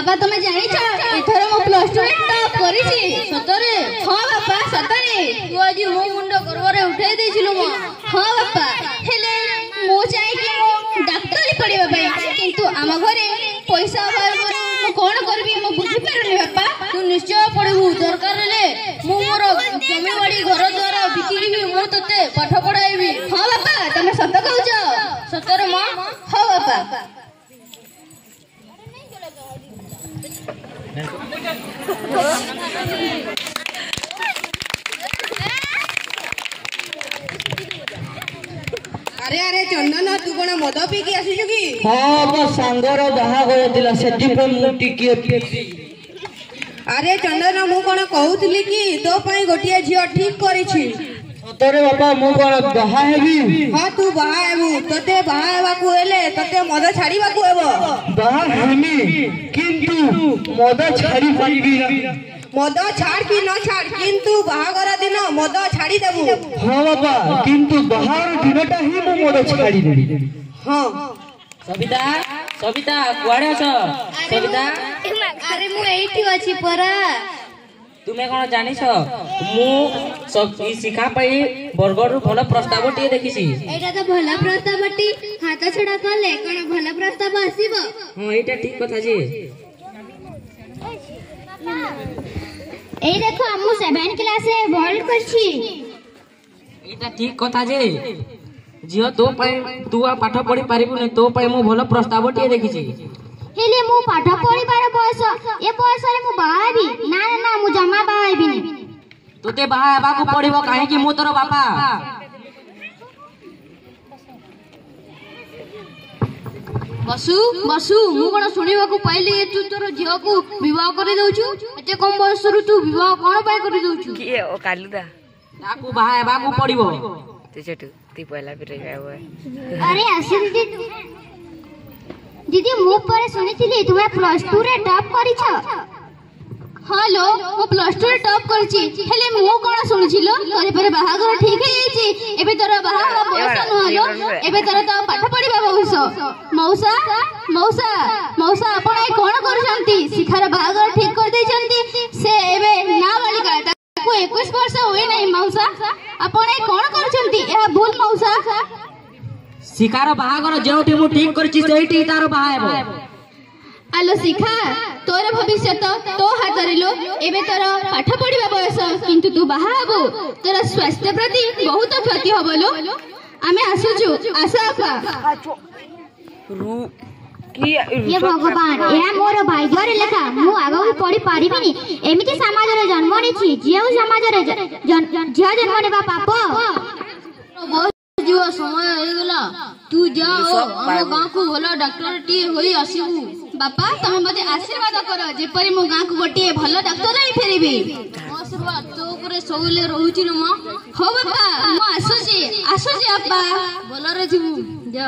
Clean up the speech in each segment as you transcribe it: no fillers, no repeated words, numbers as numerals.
बापा तुम जानी एथर मो प्लस 2 रे टॉप करिछि सतरे हां बापा सतरे तू आज मो मुंड गर्वरे उठाई देछिलु मो हां बापा हेले मो चाहि कि मो डॉक्टरी पढिबा पई किंतु आम घरे पैसा अभाव मो कोन करबी मो बुझि परनी बापा तू निश्चय पढिबू दरकार ले मो मोर जमी बाड़ी घर द्वारा बिकिबी मो तते पाठ पढाइबी हां बापा तुम सत कहउछ सतरे मो हां बापा अरे अरे चंदन तू कौन मद पीकी आसीचु कि हां मो सांगर बाहागर दिला सेति पे मु टिके पीती अरे चंदन मु कौन कहउतली कि तो पई गोटिया झियो ठीक करिछि सतरे बापा मु कोन बाहा हेबी हां तू बाहा हेबू तते बाहा हेबा को हेले तते मद छाड़ीबा को हेबो बाहा हेमी किंतु मद छाड़ी पाइबी ना मद छाड़ कि न छाड़ किंतु बाहागर दिन मद छाड़ी देबू हां बाबा किंतु बाहार दिनटा ही मु मद छाड़ी देबी हां सविता सविता कुआडे अछ सविता अरे मु एठी अछि परा तुमे कोन जानिस मु सब शिखा पई बरगड़ भलो प्रस्ताव टिए देखिसी एटा तो भला प्रस्तावटी हाथ छडा कले कोन भला प्रस्ताव आसीबो हां एटा ठीक कथा जे ए देखो हमु 7 क्लास रे वर्ल्ड करछि एटा ठीक कथा जे जियो तो पई तू आ पाठ पढी पारिबु ने तो पई मु भलो प्रस्ताव टिए देखिसी हेले मु पाठ पढी पार बयस ए बयस रे मु बाहाबी ना ना ना मु जमा बाहाबी नि तोते बाहा हेबा को पड़िबो काहे कि मु तोर बापा बसु बसु मु कोन सुनिबा को पाइले तू तोर झियो को विवाह करि दउछु एते कम बयस रु तू विवाह कोन पाइ करि दउछु की ओ कालुदा ताकू बाहा हेबा को पड़िबो ते छटू ती पहला भी रही है अरे आसी दीदी मु पर सुनिथिली तुमे प्लस 2 रे टॉप करिछ हालो मु प्लस 2 रे टॉप करछि हेले मु कोन सुनिछिलो तोरे पर बाहागर ठीक है छी एबे तोर बाहा बयस न हलो एबे तोर तो पाठ पढिबा बयस मौसा मौसा मौसा आपण ए कोन करछंती शिखार बाहागर ठीक कर दैछंती से एबे ना बालिका ताको 21 वर्ष होई नै मौसा आपण ए कोन करछंती ए भूल मौसा शिकार बाहागर जेउठी मु ठीक करछि सेठी तार बाहा हेबो आलो शिखा तोर भविष्य तो हाथ लो एबे तोर पाठ पढिबा बयस किंतु तू बाहा हबो तोर स्वास्थ्य प्रति बहुत क्षति हबलो आमे आसुछु आशा आपा रू की ये भगवान या मोर भाग्य रे लेखा मु आगो पढि पारिबिनी एमिति समाज रे जन्म नेछि जेउ समाज रे झिया जन्म नेबा पाप जीव समय हो गला तू जाओ हम गांव को भलो डॉक्टर टी होई आसीबू बापा तमे मते आशीर्वाद करो जे परी मो गांव को गोटे भलो डॉक्टर आई फेरिबी आशीर्वाद तो करे सबले रहूची न म हो बापा म आसुची आपा भलो रे जीवू जा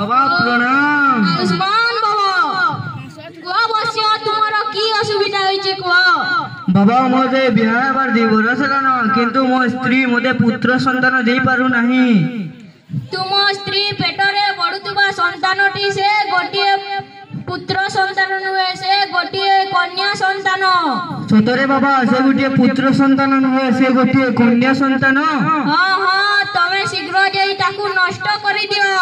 बाबा प्रणाम। आयुष्मान बाबा कुआ बसिया तुम्हारा की असुविधा होइछि कुआ बाबा मोजे बिहा बार 2 बरस हेलान किंतु मो स्त्री मोते पुत्र संतान देई पारु नाही। तुम स्त्री पेटरे बढुतबा संतानटी से गोटिए पुत्र संतान नुहे से गोटिए कन्या संतान। सतरे बाबा से गोटिए पुत्र संतान नुहे से गोटिए कन्या संतान। हाँ हाँ तमे शीघ्र जाई ताकू नष्ट करि दियो।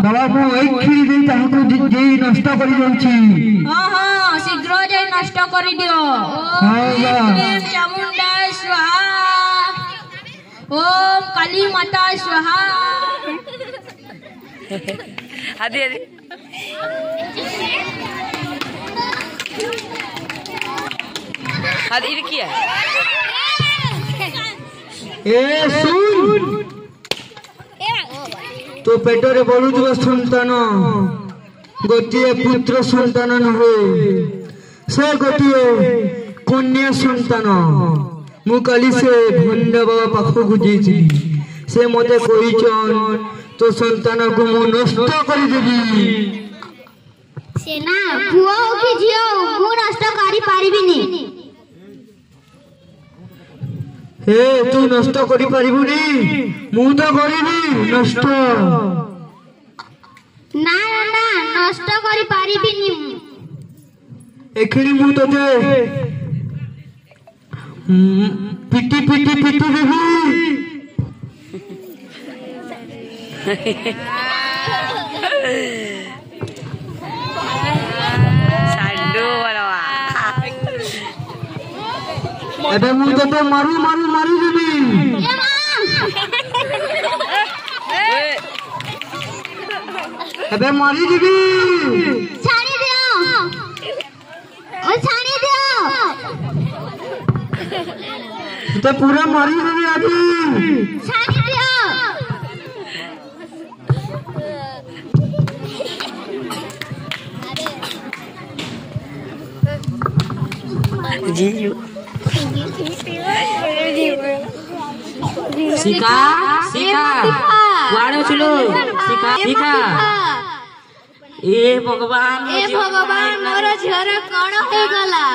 बाबा मो एई खिरी देई ताकू देई नष्ट करि दउछि। हाँ हाँ शीघ्र जाई नष्ट करि दियो। हाँ ओम चामुंडा स्वाहा ओम काली माता स्वाहा। आदि आदि आदि क्या ए सुन तो पेटरे बढुतबा संतान गोटिए पुत्र संतान नुहे से गोटिए कन्या संतान। मु काली से भंडा बाबा पाखकु जेछि से मते कहिचन तो संतान को मु नष्ट करि देबी। सेना पुओ कि झियो मु नष्ट करि पारिबिनी। हे तू नष्ट करि पारिबुनी मु तो करिबी नष्ट। ना ना ना नष्ट करि पारिबिनी। एखिनी मु तते पिटी पिटी पिटी देबी। सांडू बनवा अबे मु तते मारू मारू मारू देबी। अबे मारी देबी। छाड़ी दियो ओ छाड़ी दियो। तो पूरा मारी देबी आदि। छाड़ी दियो। जी शिखा शिखा कुआड़े छिलो शिखा शिखा ए भगवान मोर झियर कोन हे गला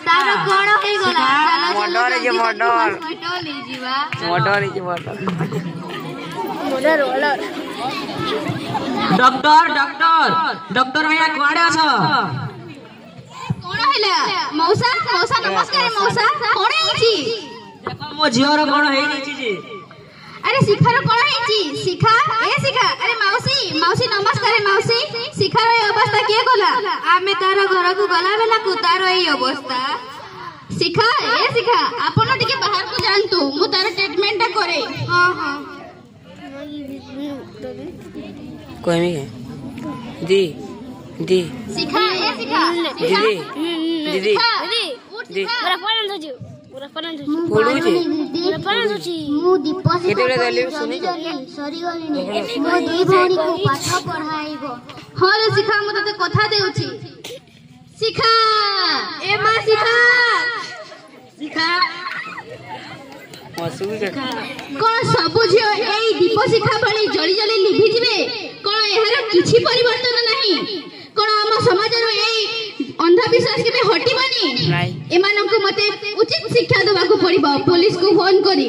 तार कोन हे गला मर्डर जे मर्डर हॉस्पिटल ले जीवा मर्डर जे मर्डर डॉक्टर डॉक्टर डॉक्टर भैया कुआड़े अछ कोन हैला मौसा मौसा नमस्कार मौसा कोन हेची देखो मो झियर कोन हेई छि जी। अरे शिखार कोन हेची शिखा ए शिखा अरे मौसी मौसी नमस्कार मौसी शिखार ए अवस्था के गला आमे तार घर को गला बेला को तार ए अवस्था शिखा ए शिखा आपण टिके बाहर को जानतु मु तार ट्रीटमेंट करे। हां हां कोई नहीं है दी दी शिखा ए शिखा दीदी दीदी दीदी पूरा पढ़न दजु पूरा पढ़न दजु पढुछि पूरा पढ़न दजु मु दीपक केतेले दली सुनि सॉरी गली मो दुई भौणी को पाठ पढाइबो। हां रे शिखा मु तते कथा देउछि शिखा ए मा शिखा शिखा असुविधा कोन सब झियो एई दीप शिखा भली जली जली लिभि जिवे कोन एहार किछि परिवर्तन नाही कोन हम समाज रो एई अंधविश्वास के हटिबानी नाही एमान को मते उचित शिक्षा देबा को पड़िबो पुलिस को फोन करी।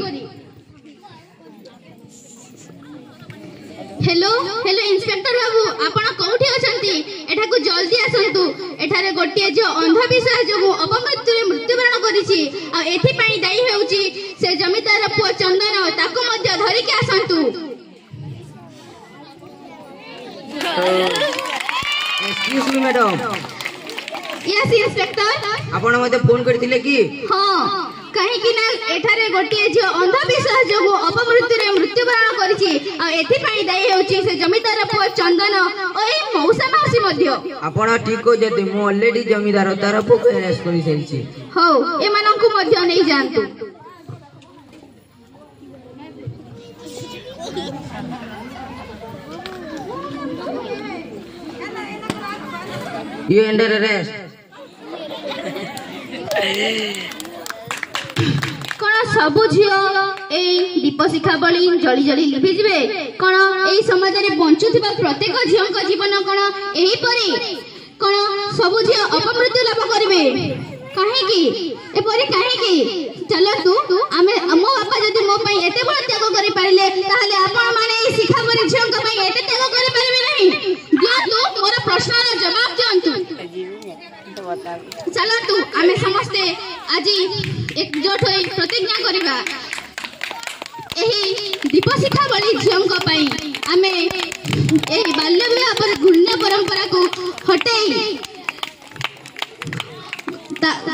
हेलो हेलो इंस्पेक्टर बाबू आपण कोठी अछंती एठा को जल्दी आसंतु एठारे गोटिए जो अंधविश्वास जो अपमृत्यु मृत्युवरण करिछि आ एथि पई दाई हेउछि से जमीदार पुआ चंदन ताको मध्य धरि के आसंतु। Excuse me madam yes inspector आपण मते फोन करथिले की। हां कहीं कि ना एठारे गोटिए जो अंधविश्वास जो अपमृत्यु रे मृत्युवरण करिछि आ एथि पई दाई हेउछि से जमीदार पुआ चंदन ओई मौसा मासी मध्य। आपण ठीक को जते मो ऑलरेडी जमीदार तार को अरेस्ट करि सैछि। हो एमान को मध्य नहीं जानतु। You under arrest. कोन सबु झियो एई दीप शिखा बली जली जली लिभि जिवे कोन एई समाज रे बंचुथिबा प्रत्येक झियो को जीवन कोन एही परी कोन सबु झियो अपमृत्यु लाभ करिवे काहे की एपरी काहे की चल तू आमे मो बापा जदी मो पई एते बड़ त्याग करि पारिले ताहले आपण माने एई शिखा बली झियो को पई एते त्याग करि पारिबे नहीं दियो तू मोर प्रश्न रो जवाब दियंतु चलो तू आमे समस्ते आज एकजुट होई प्रतिज्ञा करिबा एही दीप शिखा बली झियों पई आमे एही बाल्य विवाह पर घृण्य परंपरा को हटेई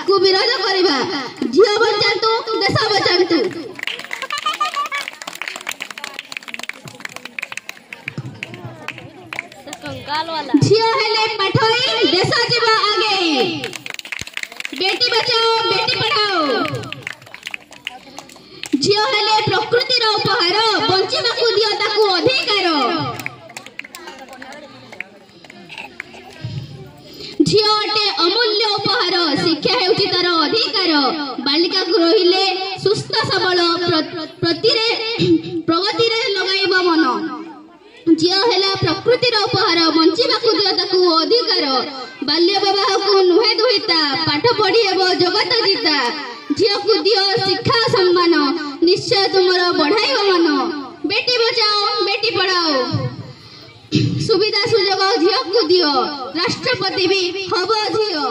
को विरोध करिबा झियो बचांतु देश बचांतु झियो हेले पाठोई देश जीवा आगे बेटी बचाओ बेटी पढ़ाओ झियो हेले प्रकृतिर उपहार बंचिबाकू दियो ताकू अधिकार झियो अटे अमूल्य उपहार शिक्षा हेउची तार अधिकार बालिका को रहिले सुस्थ सबल प्रगति रे लगाइबो मन झियो हेला प्रकृतिर उपहार बंचिबाकू दियो ताकू अधिकार बाल्य विवाह को नुहे दुहिता पाठ पढ़ी हेबो जगत जीता झियो को दियो शिक्षा सम्मान निश्चय तुमरो बढ़ाइबो मन बेटी बचाओ बेटी पढ़ाओ सुविधा सुजोग झियो को दियो राष्ट्रपति भी हबो झियो